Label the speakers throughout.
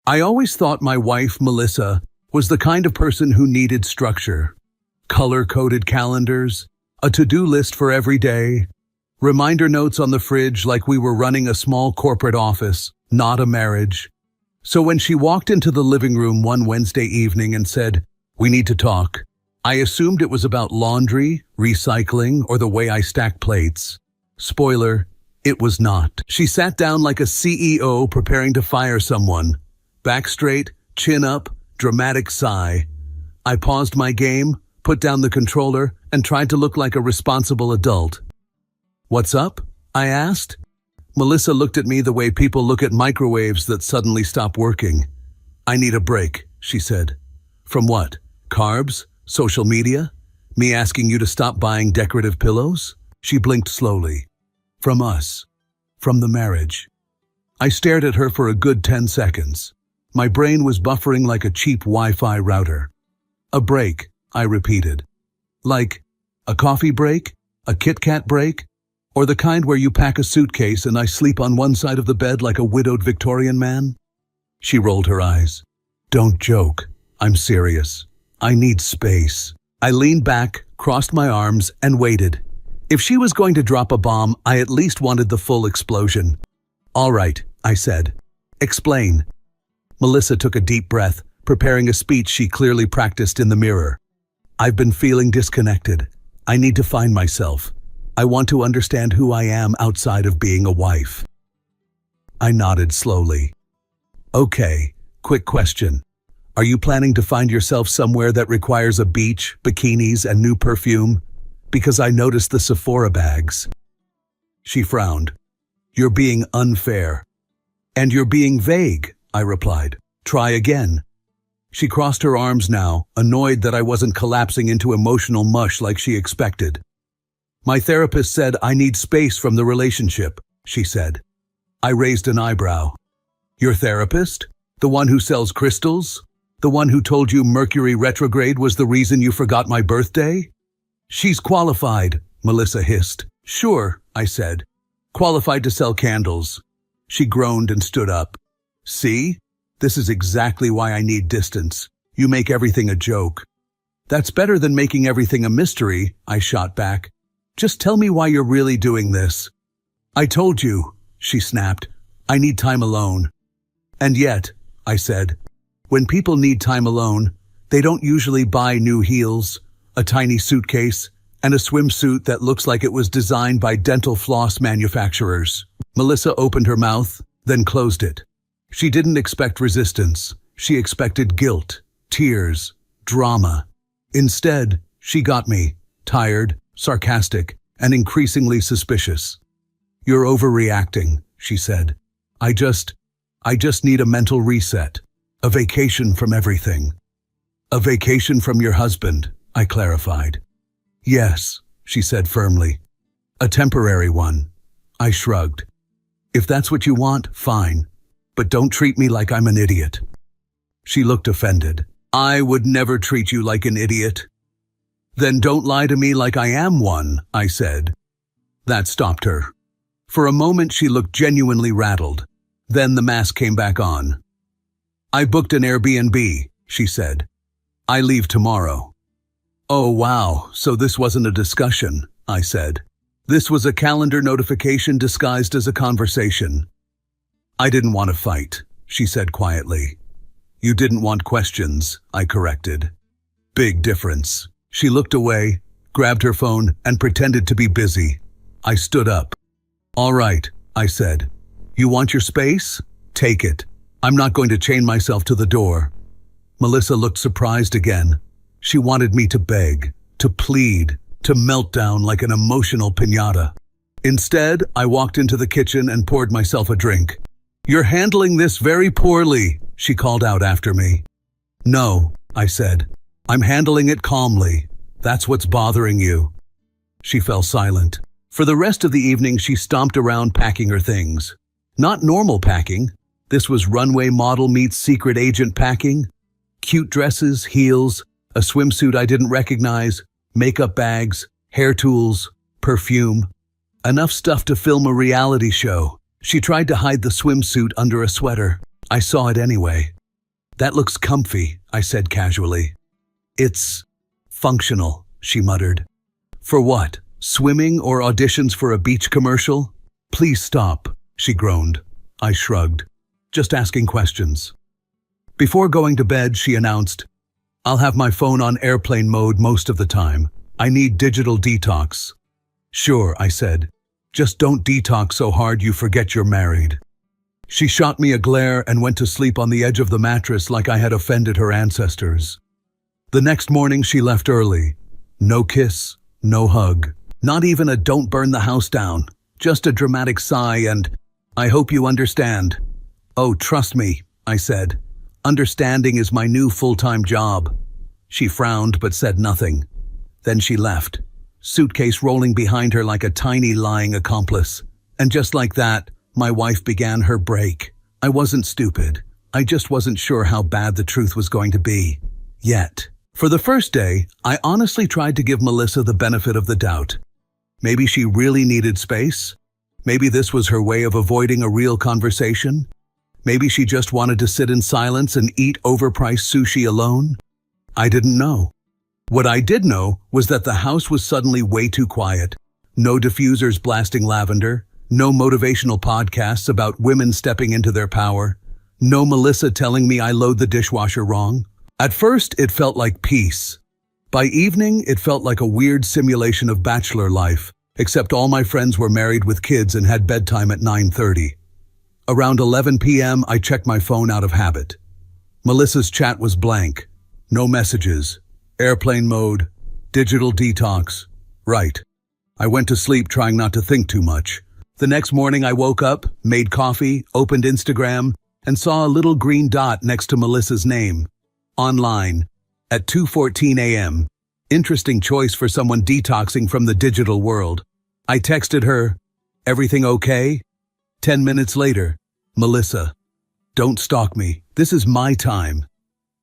Speaker 1: I always thought my wife, Melissa, was the kind of person who needed structure. Color-coded calendars, a to-do list for every day, reminder notes on the fridge like we were running a small corporate office, not a marriage. So when she walked into the living room one Wednesday evening and said, "We need to talk," I assumed it was about laundry, recycling, or the way I stack plates. Spoiler, it was not. She sat down like a CEO preparing to fire someone. Back straight, chin up, dramatic sigh. I paused my game, put down the controller, and tried to look like a responsible adult. "What's up?" I asked. Melissa looked at me the way people look at microwaves that suddenly stop working. "I need a break," she said. "From what? Carbs? Social media? Me asking you to stop buying decorative pillows?" She blinked slowly. "From us. From the marriage." I stared at her for a good 10 seconds. My brain was buffering like a cheap Wi-Fi router. "A break," I repeated. "Like a coffee break? A Kit Kat break? Or the kind where you pack a suitcase and I sleep on one side of the bed like a widowed Victorian man?" She rolled her eyes. "Don't joke. I'm serious. I need space." I leaned back, crossed my arms, and waited. If she was going to drop a bomb, I at least wanted the full explosion. "All right," I said. "Explain." Melissa took a deep breath, preparing a speech she clearly practiced in the mirror. "I've been feeling disconnected. I need to find myself. I want to understand who I am outside of being a wife." I nodded slowly. "Okay, quick question. Are you planning to find yourself somewhere that requires a beach, bikinis, and new perfume? Because I noticed the Sephora bags." She frowned. "You're being unfair." "And you're being vague," I replied. "Try again." She crossed her arms now, annoyed that I wasn't collapsing into emotional mush like she expected. "My therapist said I need space from the relationship," she said. I raised an eyebrow. "Your therapist? The one who sells crystals? The one who told you Mercury retrograde was the reason you forgot my birthday?" "She's qualified," Melissa hissed. "Sure," I said. "Qualified to sell candles." She groaned and stood up. "See? This is exactly why I need distance. You make everything a joke." "That's better than making everything a mystery," I shot back. "Just tell me why you're really doing this." "I told you," she snapped. "I need time alone." "And yet," I said, "when people need time alone, they don't usually buy new heels, a tiny suitcase, and a swimsuit that looks like it was designed by dental floss manufacturers." Melissa opened her mouth, then closed it. She didn't expect resistance. She expected guilt, tears, drama. Instead, she got me, tired, sarcastic, and increasingly suspicious. "You're overreacting," she said. I just need a mental reset, a vacation from everything." "A vacation from your husband," I clarified. "Yes," she said firmly. "A temporary one." I shrugged. "If that's what you want, fine. But don't treat me like I'm an idiot." She looked offended. "I would never treat you like an idiot." "Then don't lie to me like I am one," I said. That stopped her. For a moment she looked genuinely rattled. Then the mask came back on. "I booked an Airbnb," she said. "I leave tomorrow." "Oh wow, so this wasn't a discussion," I said. "This was a calendar notification disguised as a conversation." "I didn't want to fight," she said quietly. "You didn't want questions," I corrected. "Big difference." She looked away, grabbed her phone, and pretended to be busy. I stood up. "All right," I said. "You want your space? Take it. I'm not going to chain myself to the door." Melissa looked surprised again. She wanted me to beg, to plead, to melt down like an emotional piñata. Instead, I walked into the kitchen and poured myself a drink. "You're handling this very poorly," she called out after me. "No," I said. "I'm handling it calmly. That's what's bothering you." She fell silent. For the rest of the evening, she stomped around packing her things. Not normal packing. This was runway model meets secret agent packing. Cute dresses, heels, a swimsuit I didn't recognize, makeup bags, hair tools, perfume. Enough stuff to film a reality show. She tried to hide the swimsuit under a sweater. I saw it anyway. That looks comfy, I said casually. It's functional, she muttered. For what? Swimming or auditions for a beach commercial? Please stop, she groaned. I shrugged. Just asking questions. Before going to bed, she announced, I'll have my phone on airplane mode most of the time. I need digital detox. Sure, I said. Just don't detox so hard you forget you're married. She shot me a glare and went to sleep on the edge of the mattress like I had offended her ancestors. The next morning she left early. No kiss, no hug. Not even a don't burn the house down. Just a dramatic sigh and, I hope you understand. Oh, trust me, I said. Understanding is my new full-time job. She frowned but said nothing. Then she left, suitcase rolling behind her like a tiny lying accomplice. And just like that, my wife began her break. I wasn't stupid. I just wasn't sure how bad the truth was going to be. Yet. For the first day, I honestly tried to give Melissa the benefit of the doubt. Maybe she really needed space. Maybe this was her way of avoiding a real conversation. Maybe she just wanted to sit in silence and eat overpriced sushi alone. I didn't know. What I did know was that the house was suddenly way too quiet. No diffusers blasting lavender. No motivational podcasts about women stepping into their power. No Melissa telling me I load the dishwasher wrong. At first, it felt like peace. By evening, it felt like a weird simulation of bachelor life, except all my friends were married with kids and had bedtime at 9:30. Around 11 p.m., I checked my phone out of habit. Melissa's chat was blank. No messages. Airplane mode. Digital detox. Right. I went to sleep trying not to think too much. The next morning I woke up, made coffee, opened Instagram, and saw a little green dot next to Melissa's name. Online. At 2:14 a.m. Interesting choice for someone detoxing from the digital world. I texted her, everything okay? 10 minutes later, Melissa. Don't stalk me. This is my time.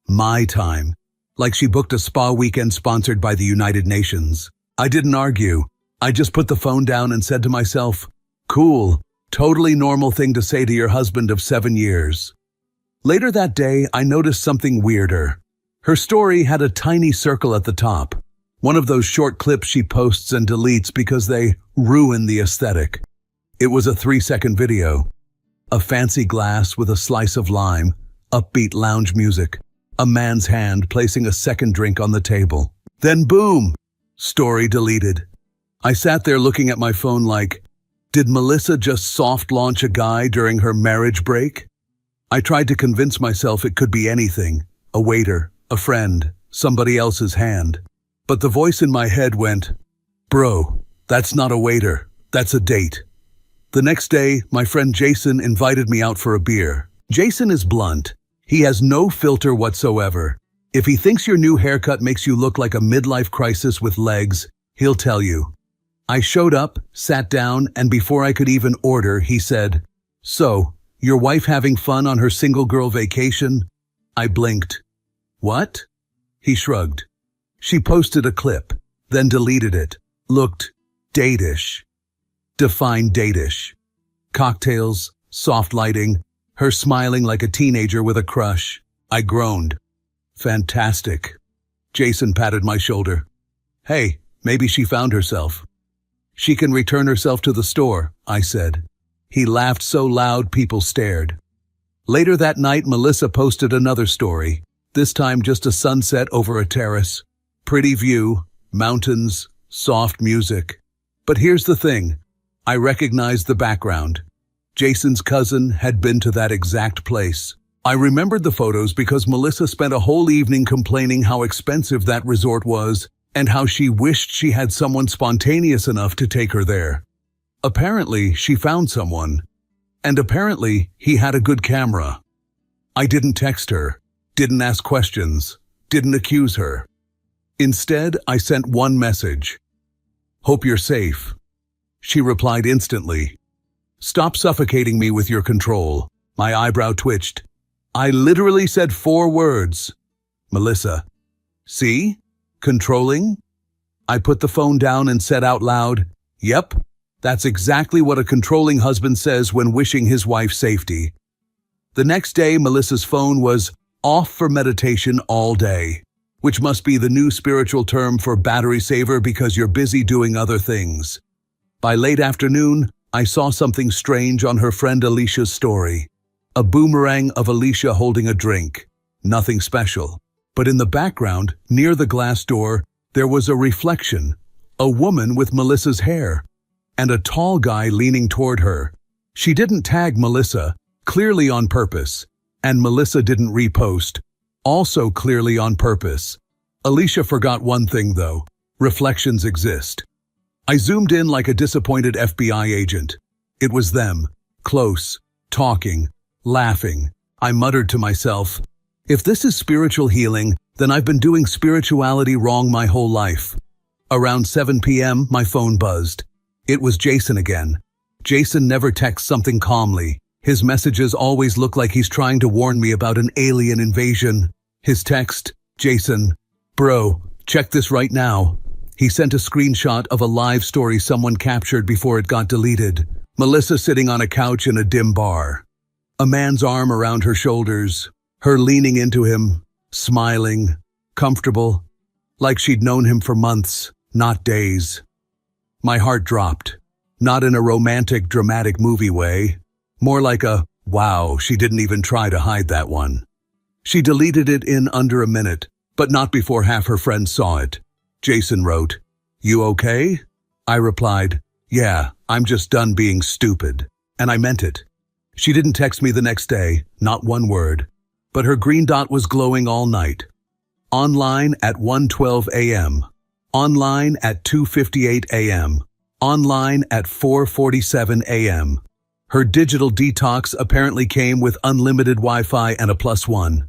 Speaker 1: My time. Like she booked a spa weekend sponsored by the United Nations. I didn't argue. I just put the phone down and said to myself, cool, totally normal thing to say to your husband of 7 years. Later that day, I noticed something weirder. Her story had a tiny circle at the top. One of those short clips she posts and deletes because they ruin the aesthetic. It was a 3-second video. A fancy glass with a slice of lime, upbeat lounge music, a man's hand placing a second drink on the table. Then boom! Story deleted. I sat there looking at my phone like, did Melissa just soft launch a guy during her marriage break? I tried to convince myself it could be anything. A waiter, a friend, somebody else's hand. But the voice in my head went, bro, that's not a waiter, that's a date. The next day, my friend Jason invited me out for a beer. Jason is blunt. He has no filter whatsoever. If he thinks your new haircut makes you look like a midlife crisis with legs, he'll tell you. I showed up, sat down, and before I could even order, he said, so, your wife having fun on her single girl vacation? I blinked. What? He shrugged. She posted a clip, then deleted it. Looked date-ish. Define date-ish. Cocktails, soft lighting, her smiling like a teenager with a crush. I groaned. Fantastic. Jason patted my shoulder. Hey, maybe she found herself. She can return herself to the store, I said. He laughed so loud people stared. Later that night, Melissa posted another story, this time just a sunset over a terrace. Pretty view, mountains, soft music. But here's the thing. I recognized the background. Jason's cousin had been to that exact place. I remembered the photos because Melissa spent a whole evening complaining how expensive that resort was and how she wished she had someone spontaneous enough to take her there. Apparently, she found someone. And apparently, he had a good camera. I didn't text her, didn't ask questions, didn't accuse her. Instead, I sent one message. Hope you're safe. She replied instantly. Stop suffocating me with your control. My eyebrow twitched. I literally said 4 words. Melissa. See? Controlling? I put the phone down and said out loud, yep, that's exactly what a controlling husband says when wishing his wife safety. The next day, Melissa's phone was off for meditation all day, which must be the new spiritual term for battery saver because you're busy doing other things. By late afternoon, I saw something strange on her friend Alicia's story. A boomerang of Alicia holding a drink. Nothing special. But in the background, near the glass door, there was a reflection. A woman with Melissa's hair. And a tall guy leaning toward her. She didn't tag Melissa, clearly on purpose. And Melissa didn't repost, also clearly on purpose. Alicia forgot one thing though. Reflections exist. I zoomed in like a disappointed FBI agent. It was them. Close. Talking. Laughing. I muttered to myself, if this is spiritual healing, then I've been doing spirituality wrong my whole life. Around 7 p.m., my phone buzzed. It was Jason again. Jason never texts something calmly. His messages always look like he's trying to warn me about an alien invasion. His text, Jason, bro, check this right now. He sent a screenshot of a live story someone captured before it got deleted. Melissa sitting on a couch in a dim bar. A man's arm around her shoulders. Her leaning into him, smiling, comfortable, like she'd known him for months, not days. My heart dropped. Not in a romantic, dramatic movie way. More like a, wow, she didn't even try to hide that one. She deleted it in under a minute, but not before half her friends saw it. Jason wrote, "You okay?" I replied, "Yeah, I'm just done being stupid." And I meant it. She didn't text me the next day, not one word. But her green dot was glowing all night. Online at 1:12 a.m. Online at 2:58 a.m. Online at 4:47 a.m. Her digital detox apparently came with unlimited Wi-Fi and a +1.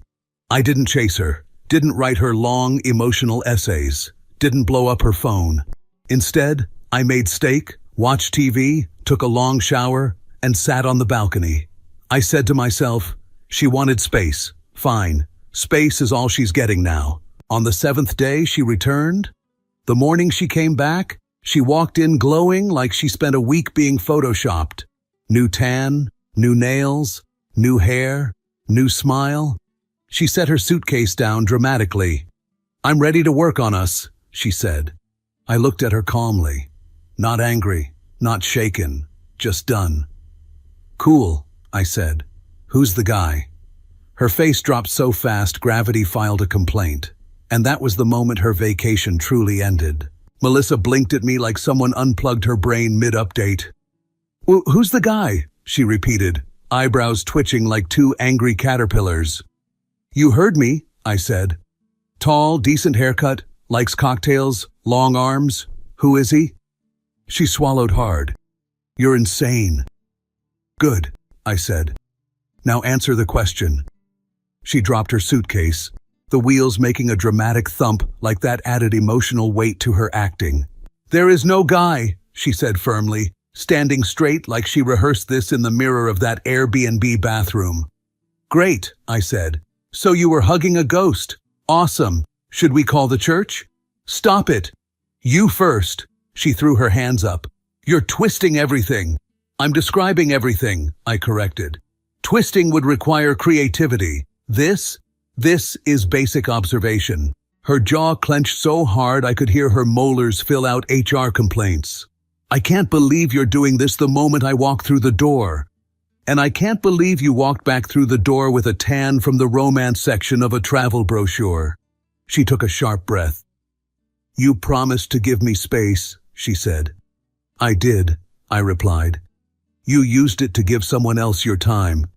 Speaker 1: I didn't chase her, didn't write her long, emotional essays, didn't blow up her phone. Instead, I made steak, watched TV, took a long shower, and sat on the balcony. I said to myself, she wanted space. Fine. Space is all she's getting now. On the 7th day, she returned. The morning she came back, she walked in glowing like she spent a week being photoshopped. New tan, new nails, new hair, new smile. She set her suitcase down dramatically. "I'm ready to work on us," she said. I looked at her calmly. Not angry, not shaken, just done. "Cool," I said. "Who's the guy?" Her face dropped so fast gravity filed a complaint. And that was the moment her vacation truly ended. Melissa blinked at me like someone unplugged her brain mid-update. "Who's the guy?" she repeated, eyebrows twitching like two angry caterpillars. "You heard me," I said. "Tall, decent haircut, likes cocktails, long arms. Who is he?" She swallowed hard. "You're insane." "Good," I said. "Now answer the question." She dropped her suitcase, the wheels making a dramatic thump like that added emotional weight to her acting. "There is no guy," she said firmly, standing straight like she rehearsed this in the mirror of that Airbnb bathroom. "Great," I said. "So you were hugging a ghost. Awesome. Should we call the church?" "Stop it. You first." She threw her hands up. "You're twisting everything." "I'm describing everything," I corrected. "Twisting would require creativity. This is basic observation." Her jaw clenched so hard I could hear her molars fill out HR complaints. "I can't believe you're doing this the moment I walk through the door. And I can't believe you walked back through the door with a tan from the romance section of a travel brochure." She took a sharp breath. "You promised to give me space," she said. "I did," I replied. "You used it to give someone else your time."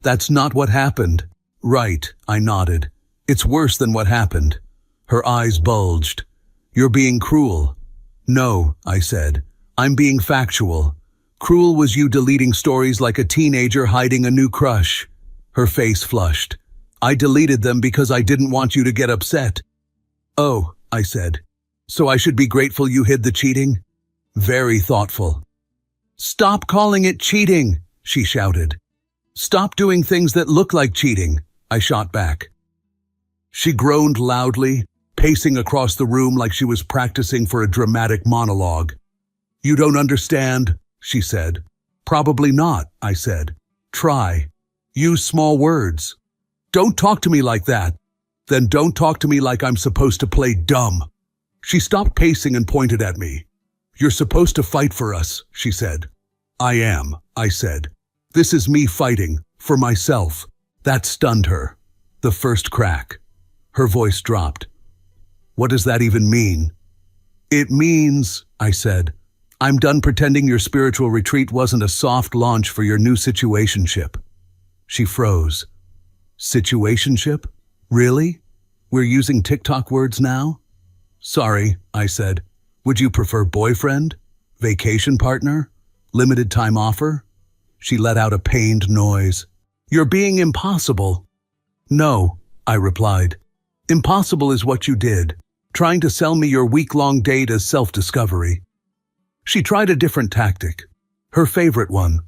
Speaker 1: "That's not what happened." "Right," I nodded. "It's worse than what happened." Her eyes bulged. "You're being cruel." "No," I said. "I'm being factual. Cruel was you deleting stories like a teenager hiding a new crush." Her face flushed. "I deleted them because I didn't want you to get upset." "Oh," I said. "So I should be grateful you hid the cheating?" "Very thoughtful." "Stop calling it cheating," she shouted. "Stop doing things that look like cheating," I shot back. She groaned loudly, pacing across the room like she was practicing for a dramatic monologue. "You don't understand," she said. "Probably not," I said. "Try." Use small words. Don't talk to me like that. Then don't talk to me like I'm supposed to play dumb. She stopped pacing and pointed at me. You're supposed to fight for us, she said. I am, I said. This is me fighting, for myself. That stunned her. The first crack. Her voice dropped. What does that even mean? It means, I said, I'm done pretending your spiritual retreat wasn't a soft launch for your new situationship. She froze. Situationship? Really? We're using TikTok words now? Sorry, I said. Would you prefer boyfriend? Vacation partner? Limited time offer? She let out a pained noise. You're being impossible. No, I replied. Impossible is what you did, trying to sell me your week-long date as self-discovery. She tried a different tactic, her favorite one.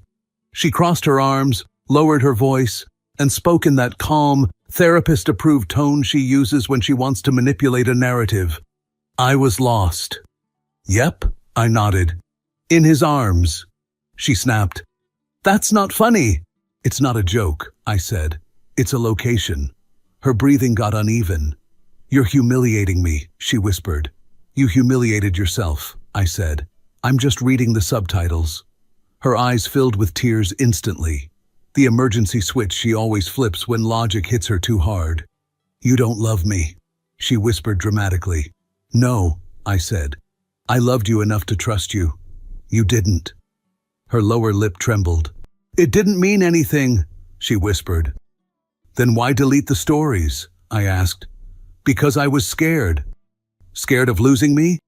Speaker 1: She crossed her arms, lowered her voice, and spoke in that calm, therapist-approved tone she uses when she wants to manipulate a narrative. I was lost. Yep, I nodded. In his arms. She snapped. That's not funny. It's not a joke, I said. It's a location. Her breathing got uneven. You're humiliating me, she whispered. You humiliated yourself, I said. I'm just reading the subtitles. Her eyes filled with tears instantly. The emergency switch she always flips when logic hits her too hard. You don't love me, she whispered dramatically. No, I said. I loved you enough to trust you. You didn't. Her lower lip trembled. It didn't mean anything, she whispered. Then why delete the stories? I asked. Because I was scared. Scared of losing me?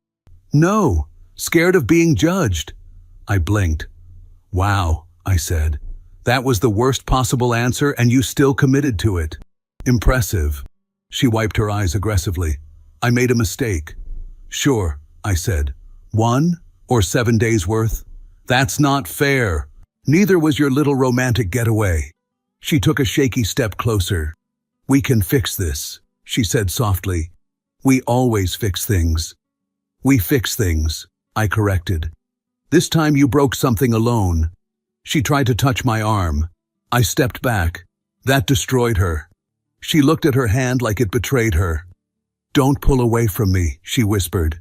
Speaker 1: No, scared of being judged. I blinked. Wow, I said. That was the worst possible answer and you still committed to it. Impressive. She wiped her eyes aggressively. I made a mistake. Sure, I said. 1 or 7 days worth? That's not fair. Neither was your little romantic getaway. She took a shaky step closer. We can fix this, she said softly. We always fix things. We fix things, I corrected. This time you broke something alone. She tried to touch my arm. I stepped back. That destroyed her. She looked at her hand like it betrayed her. Don't pull away from me, she whispered.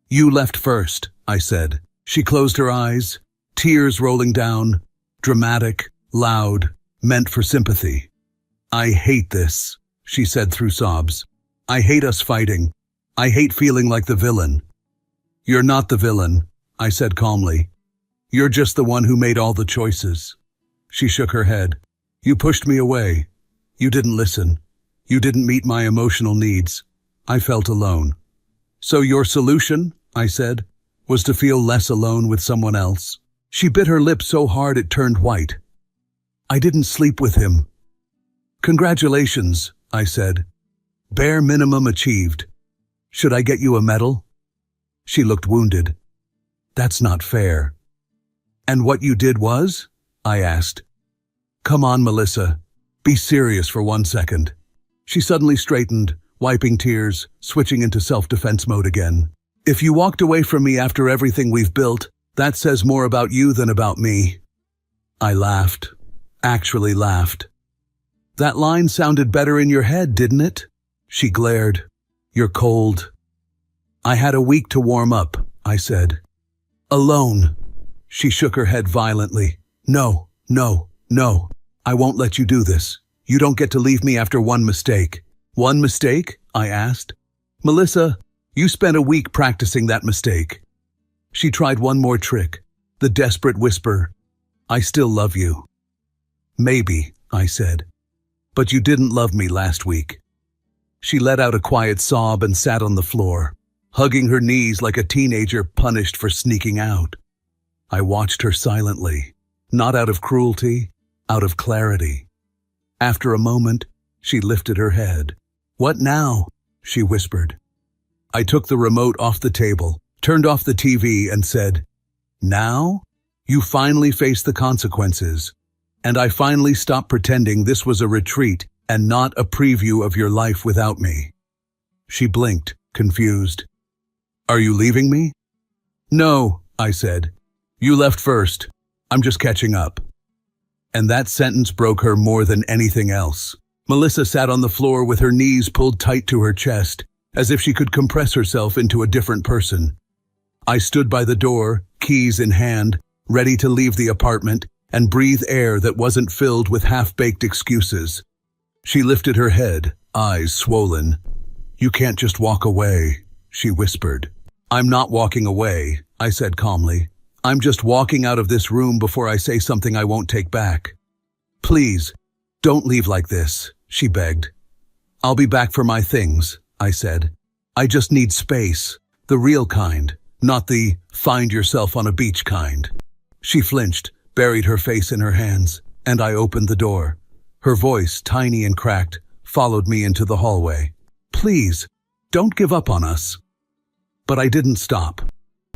Speaker 1: You left first, I said. She closed her eyes, tears rolling down, dramatic, loud, meant for sympathy. I hate this, she said through sobs. I hate us fighting. I hate feeling like the villain. You're not the villain, I said calmly. You're just the one who made all the choices. She shook her head. You pushed me away. You didn't listen. You didn't meet my emotional needs. I felt alone. So your solution, I said, was to feel less alone with someone else. She bit her lip so hard it turned white. I didn't sleep with him. Congratulations, I said. Bare minimum achieved. Should I get you a medal? She looked wounded. That's not fair. And what you did was? I asked. Come on, Melissa. Be serious for 1 second. She suddenly straightened, wiping tears, switching into self-defense mode again. If you walked away from me after everything we've built, that says more about you than about me. I laughed. Actually laughed. That line sounded better in your head, didn't it? She glared. You're cold. I had a week to warm up, I said. Alone. She shook her head violently. No, no, no. I won't let you do this. You don't get to leave me after one mistake. One mistake? I asked. Melissa, you spent a week practicing that mistake. She tried one more trick, the desperate whisper. I still love you. Maybe, I said. But you didn't love me last week. She let out a quiet sob and sat on the floor, hugging her knees like a teenager punished for sneaking out. I watched her silently, not out of cruelty, out of clarity. After a moment, she lifted her head. What now? She whispered. I took the remote off the table, turned off the TV and said, Now? You finally face the consequences. And I finally stopped pretending this was a retreat and not a preview of your life without me. She blinked, confused. Are you leaving me? No, I said. You left first. I'm just catching up. And that sentence broke her more than anything else. Melissa sat on the floor with her knees pulled tight to her chest, as if she could compress herself into a different person. I stood by the door, keys in hand, ready to leave the apartment and breathe air that wasn't filled with half-baked excuses. She lifted her head, eyes swollen. "You can't just walk away," she whispered. "I'm not walking away," I said calmly. "I'm just walking out of this room before I say something I won't take back." "Please, don't leave like this," she begged. "I'll be back for my things," I said. "I just need space, the real kind, not the find yourself on a beach kind." She flinched, buried her face in her hands, and I opened the door. Her voice, tiny and cracked, followed me into the hallway. "Please, don't give up on us." But I didn't stop,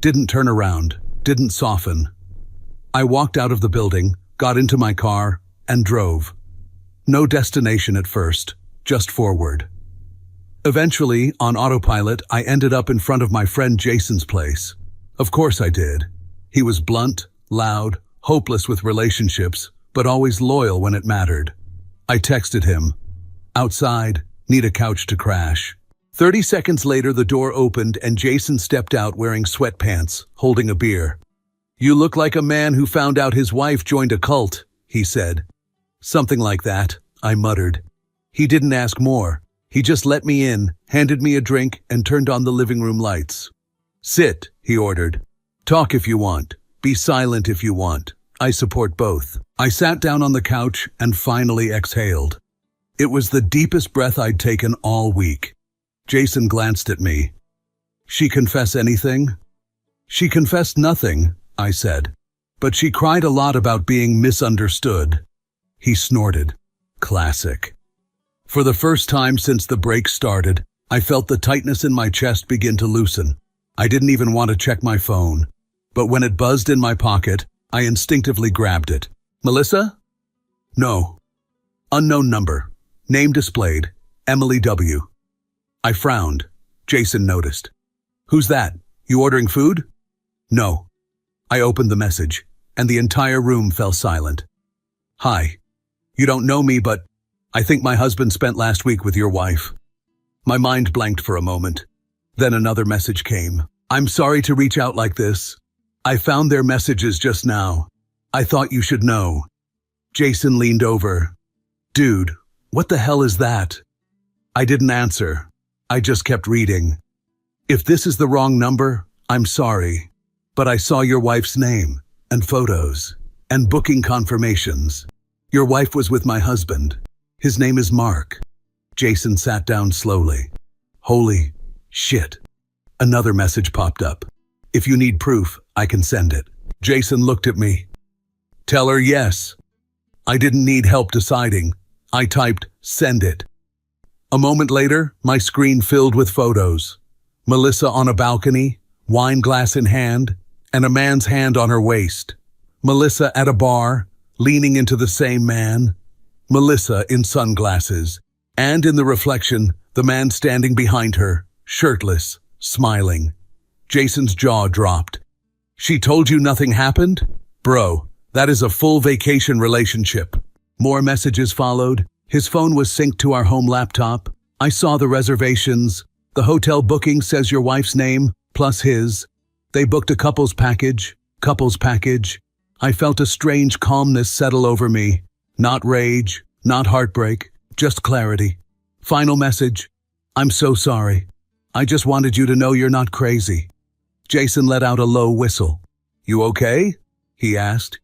Speaker 1: didn't turn around, didn't soften. I walked out of the building, got into my car, and drove. No destination at first, just forward. Eventually, on autopilot, I ended up in front of my friend Jason's place. Of course I did. He was blunt, loud, hopeless with relationships, but always loyal when it mattered. I texted him, "Outside, need a couch to crash." 30 seconds later, the door opened and Jason stepped out wearing sweatpants, holding a beer. "You look like a man who found out his wife joined a cult," he said. "Something like that," I muttered. He didn't ask more. He just let me in, handed me a drink, and turned on the living room lights. "Sit," he ordered. "Talk if you want. Be silent if you want. I support both." I sat down on the couch and finally exhaled. It was the deepest breath I'd taken all week. Jason glanced at me. "She confess anything?" "She confessed nothing," I said. "But she cried a lot about being misunderstood." He snorted. Classic. For the first time since the break started, I felt the tightness in my chest begin to loosen. I didn't even want to check my phone. But when it buzzed in my pocket, I instinctively grabbed it. "Melissa?" "No." "Unknown number. Name displayed. Emily W." I frowned. Jason noticed. "Who's that? You ordering food?" "No." I opened the message, and the entire room fell silent. "Hi. You don't know me, but I think my husband spent last week with your wife." My mind blanked for a moment. Then another message came. "I'm sorry to reach out like this. I found their messages just now. I thought you should know." Jason leaned over. "Dude, what the hell is that?" I didn't answer. I just kept reading. "If this is the wrong number, I'm sorry. But I saw your wife's name, and photos, and booking confirmations. Your wife was with my husband. His name is Mark." Jason sat down slowly. "Holy shit." Another message popped up. "If you need proof, I can send it." Jason looked at me. "Tell her yes." I didn't need help deciding. I typed, "Send it." A moment later, my screen filled with photos. Melissa on a balcony, wine glass in hand, and a man's hand on her waist. Melissa at a bar, leaning into the same man. Melissa in sunglasses. And in the reflection, the man standing behind her, shirtless, smiling. Jason's jaw dropped. "She told you nothing happened? Bro, that is a full vacation relationship." More messages followed. His phone was synced to our home laptop. I saw the reservations. The hotel booking says your wife's name, plus his. They booked a couples package. I felt a strange calmness settle over me. Not rage, not heartbreak, just clarity. Final message. "I'm so sorry. I just wanted you to know you're not crazy." Jason let out a low whistle. "You okay?" he asked.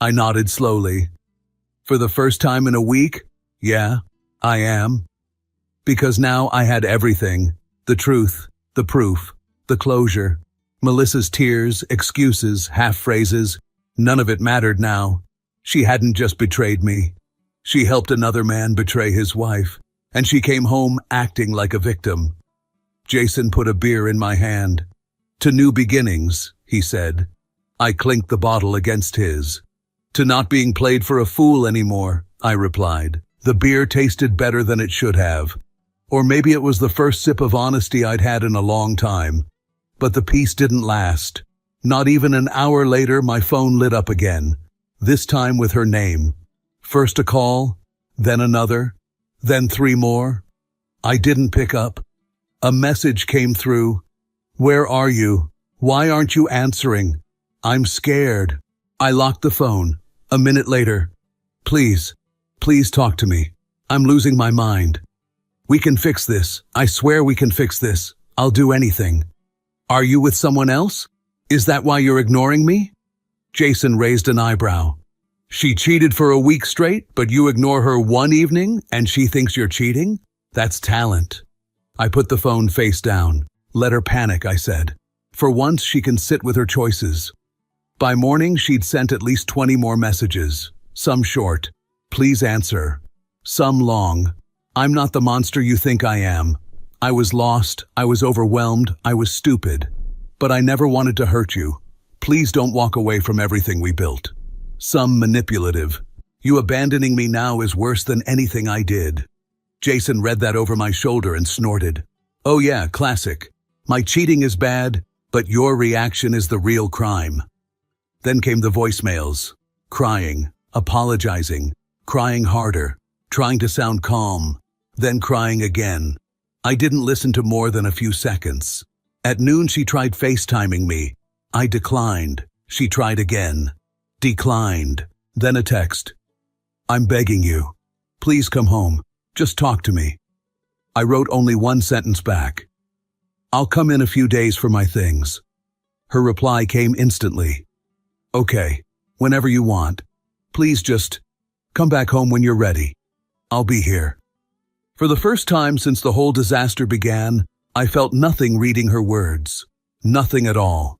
Speaker 1: I nodded slowly. For the first time in a week, yeah, I am. Because now I had everything. The truth, the proof, the closure. Melissa's tears, excuses, half-phrases. None of it mattered now. She hadn't just betrayed me. She helped another man betray his wife, and she came home acting like a victim. Jason put a beer in my hand. "To new beginnings," he said. I clinked the bottle against his. "To not being played for a fool anymore," I replied. The beer tasted better than it should have. Or maybe it was the first sip of honesty I'd had in a long time. But the peace didn't last. Not even an hour later, my phone lit up again. this time with her name. First a call, then another, then 3 more. I didn't pick up. A message came through. Where are you? Why aren't you answering? I'm scared. I locked the phone. A minute later. Please, please talk to me. I'm losing my mind. We can fix this. I swear we can fix this. I'll do anything. Are you with someone else? Is that why you're ignoring me? Jason raised an eyebrow. She cheated for a week straight, but you ignore her one evening and she thinks you're cheating? That's talent. I put the phone face down. Let her panic, I said. For once, she can sit with her choices. By morning, she'd sent at least 20 more messages. Some short. Please answer. Some long. I'm not the monster you think I am. I was lost, I was overwhelmed, I was stupid. But I never wanted to hurt you. Please don't walk away from everything we built. Some manipulative. You abandoning me now is worse than anything I did. Jason read that over my shoulder and snorted. Oh yeah, classic. My cheating is bad, but your reaction is the real crime. Then came the voicemails. Crying, apologizing, crying harder, trying to sound calm, then crying again. I didn't listen to more than a few seconds. At noon she tried FaceTiming me. I declined. She tried again. Declined. Then a text. I'm begging you. Please come home. Just talk to me. I wrote only one sentence back. I'll come in a few days for my things. Her reply came instantly. Okay, whenever you want. Please just come back home when you're ready. I'll be here. For the first time since the whole disaster began, I felt nothing reading her words. Nothing at all.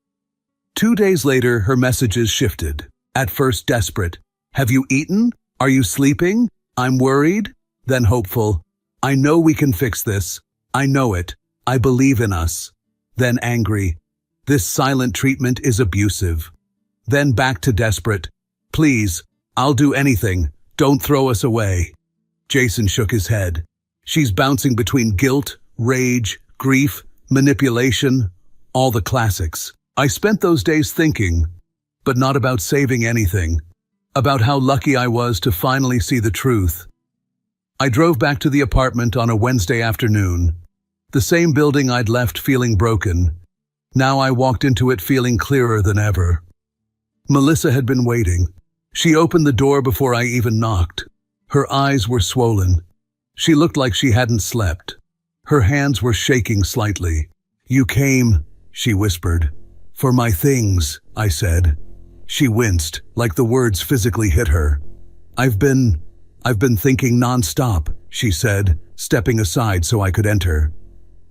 Speaker 1: 2 days later, her messages shifted. At first desperate. Have you eaten? Are you sleeping? I'm worried. Then hopeful. I know we can fix this. I know it. I believe in us. Then angry. This silent treatment is abusive. Then back to desperate. Please, I'll do anything. Don't throw us away. Jason shook his head. She's bouncing between guilt, rage, grief, manipulation, all the classics. I spent those days thinking, but not about saving anything, about how lucky I was to finally see the truth. I drove back to the apartment on a Wednesday afternoon, the same building I'd left feeling broken. Now I walked into it feeling clearer than ever. Melissa had been waiting. She opened the door before I even knocked. Her eyes were swollen. She looked like she hadn't slept. Her hands were shaking slightly. You came, she whispered. For my things, I said. She winced, like the words physically hit her. I've been thinking nonstop, she said, stepping aside so I could enter.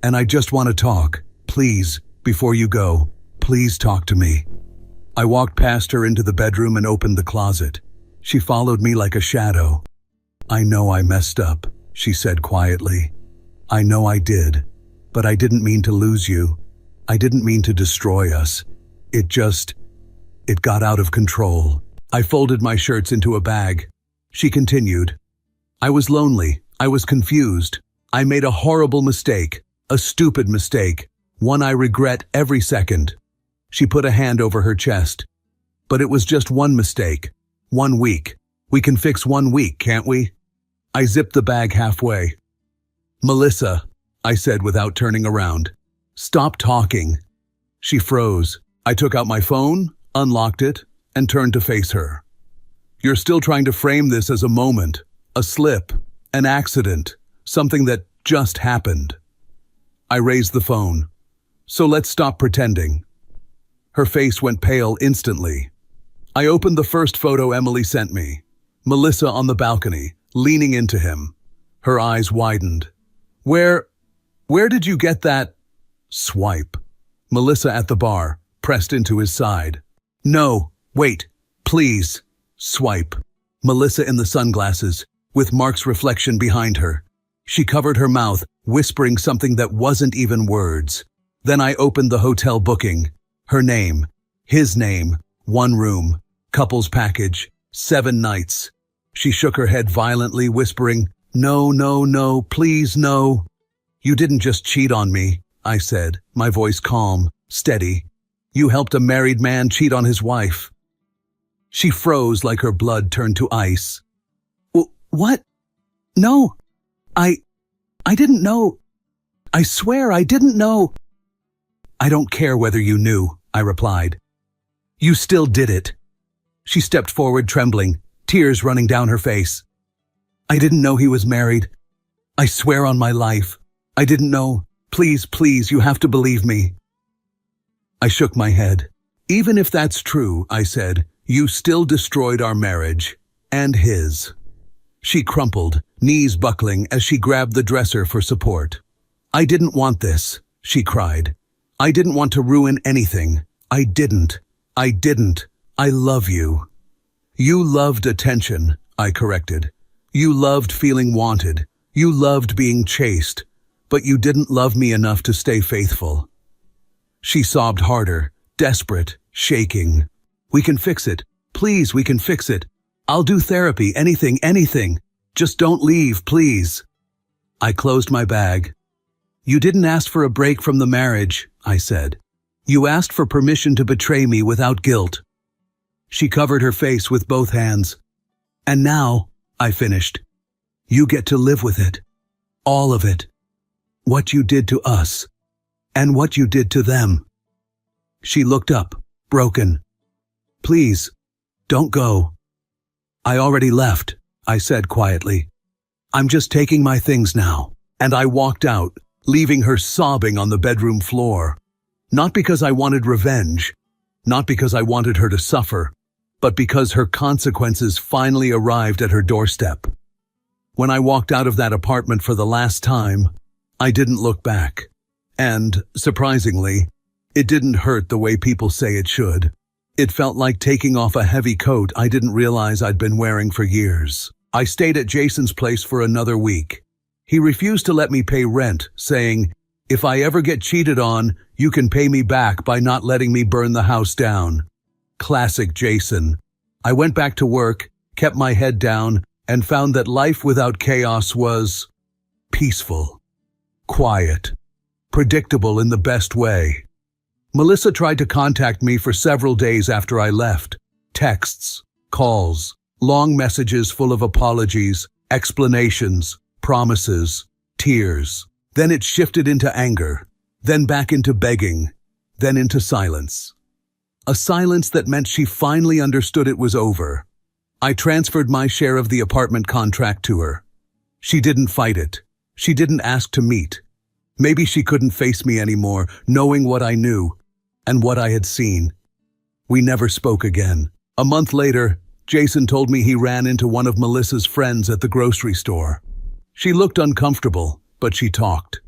Speaker 1: And I just want to talk. Please, before you go, please talk to me. I walked past her into the bedroom and opened the closet. She followed me like a shadow. I know I messed up, she said quietly. I know I did, but I didn't mean to lose you. I didn't mean to destroy us. It got out of control. I folded my shirts into a bag. She continued. I was lonely. I was confused. I made a horrible mistake, a stupid mistake, one I regret every second. She put a hand over her chest. But it was just one mistake. 1 week. We can fix 1 week, can't we? I zipped the bag halfway. Melissa, I said without turning around. Stop talking. She froze. I took out my phone, unlocked it, and turned to face her. You're still trying to frame this as a moment, a slip, an accident, something that just happened. I raised the phone. So let's stop pretending. Her face went pale instantly. I opened the first photo Emily sent me. Melissa on the balcony, leaning into him. Her eyes widened. Where did you get that? Swipe. Melissa at the bar, pressed into his side. No, wait, please. Swipe. Melissa in the sunglasses, with Mark's reflection behind her. She covered her mouth, whispering something that wasn't even words. Then I opened the hotel booking. Her name, his name, 1 room, couples package, 7 nights. She shook her head violently, whispering, No, no, no, please, no. You didn't just cheat on me, I said, my voice calm, steady. You helped a married man cheat on his wife. She froze like her blood turned to ice. What? No, I didn't know. I swear I didn't know. I don't care whether you knew, I replied. You still did it. She stepped forward trembling, tears running down her face. I didn't know he was married. I swear on my life. I didn't know. Please, please, you have to believe me. I shook my head. Even if that's true, I said, you still destroyed our marriage. And his. She crumpled, knees buckling as she grabbed the dresser for support. I didn't want this, she cried. I didn't want to ruin anything. I didn't. I love you. You loved attention, I corrected. You loved feeling wanted. You loved being chased. But you didn't love me enough to stay faithful. She sobbed harder, desperate, shaking. We can fix it. Please, we can fix it. I'll do therapy, anything. Just don't leave, please. I closed my bag. You didn't ask for a break from the marriage, I said. You asked for permission to betray me without guilt. She covered her face with both hands. And now, I finished, you get to live with it. All of it. What you did to us. And what you did to them. She looked up, broken. Please, don't go. I already left, I said quietly. I'm just taking my things now. And I walked out, leaving her sobbing on the bedroom floor. Not because I wanted revenge, not because I wanted her to suffer, but because her consequences finally arrived at her doorstep. When I walked out of that apartment for the last time, I didn't look back. And, surprisingly, it didn't hurt the way people say it should. It felt like taking off a heavy coat I didn't realize I'd been wearing for years. I stayed at Jason's place for another week. He refused to let me pay rent, saying, if I ever get cheated on, you can pay me back by not letting me burn the house down. Classic Jason. I went back to work, kept my head down, and found that life without chaos was peaceful, quiet, predictable in the best way. Melissa tried to contact me for several days after I left. Texts, calls, long messages full of apologies, explanations, promises, tears. Then it shifted into anger, then back into begging, then into silence. A silence that meant she finally understood it was over. I transferred my share of the apartment contract to her. She didn't fight it. She didn't ask to meet. Maybe she couldn't face me anymore, knowing what I knew and what I had seen. We never spoke again. A month later, Jason told me he ran into one of Melissa's friends at the grocery store. She looked uncomfortable, but she talked.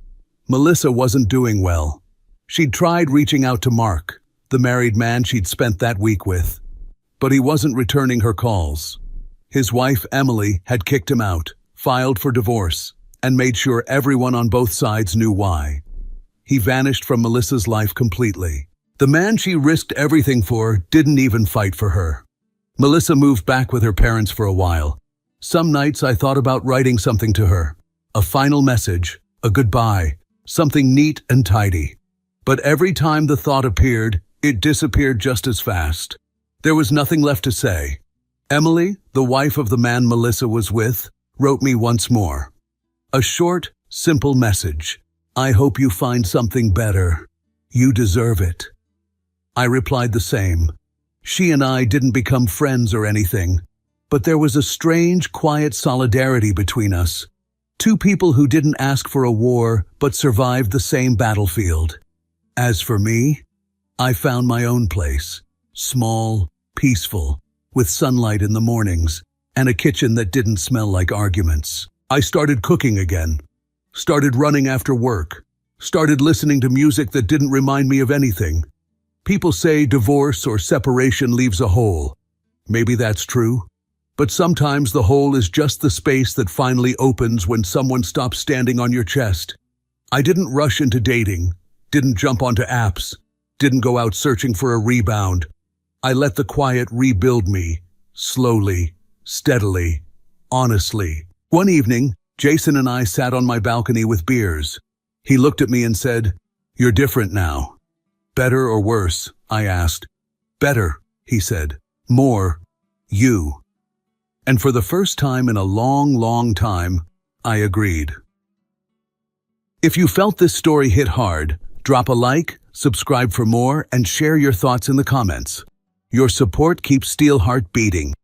Speaker 1: Melissa wasn't doing well. She'd tried reaching out to Mark, the married man she'd spent that week with, but he wasn't returning her calls. His wife, Emily, had kicked him out, filed for divorce, and made sure everyone on both sides knew why. He vanished from Melissa's life completely. The man she risked everything for didn't even fight for her. Melissa moved back with her parents for a while. Some nights I thought about writing something to her. A final message, a goodbye, something neat and tidy. But every time the thought appeared, it disappeared just as fast. There was nothing left to say. Emily, the wife of the man Melissa was with, wrote me once more. A short, simple message. I hope you find something better. You deserve it. I replied the same. She and I didn't become friends or anything, but there was a strange, quiet solidarity between us. Two people who didn't ask for a war, but survived the same battlefield. As for me, I found my own place. Small, peaceful, with sunlight in the mornings, and a kitchen that didn't smell like arguments. I started cooking again. Started running after work. Started listening to music that didn't remind me of anything. People say divorce or separation leaves a hole. Maybe that's true. But sometimes the hole is just the space that finally opens when someone stops standing on your chest. I didn't rush into dating, didn't jump onto apps, didn't go out searching for a rebound. I let the quiet rebuild me, slowly, steadily, honestly. One evening, Jason and I sat on my balcony with beers. He looked at me and said, "You're different now." "Better or worse?" I asked. "Better," he said. "More, you. And for the first time in a long, long time, I agreed. If you felt this story hit hard, drop a like, subscribe for more, and share your thoughts in the comments. Your support keeps Steelheart beating.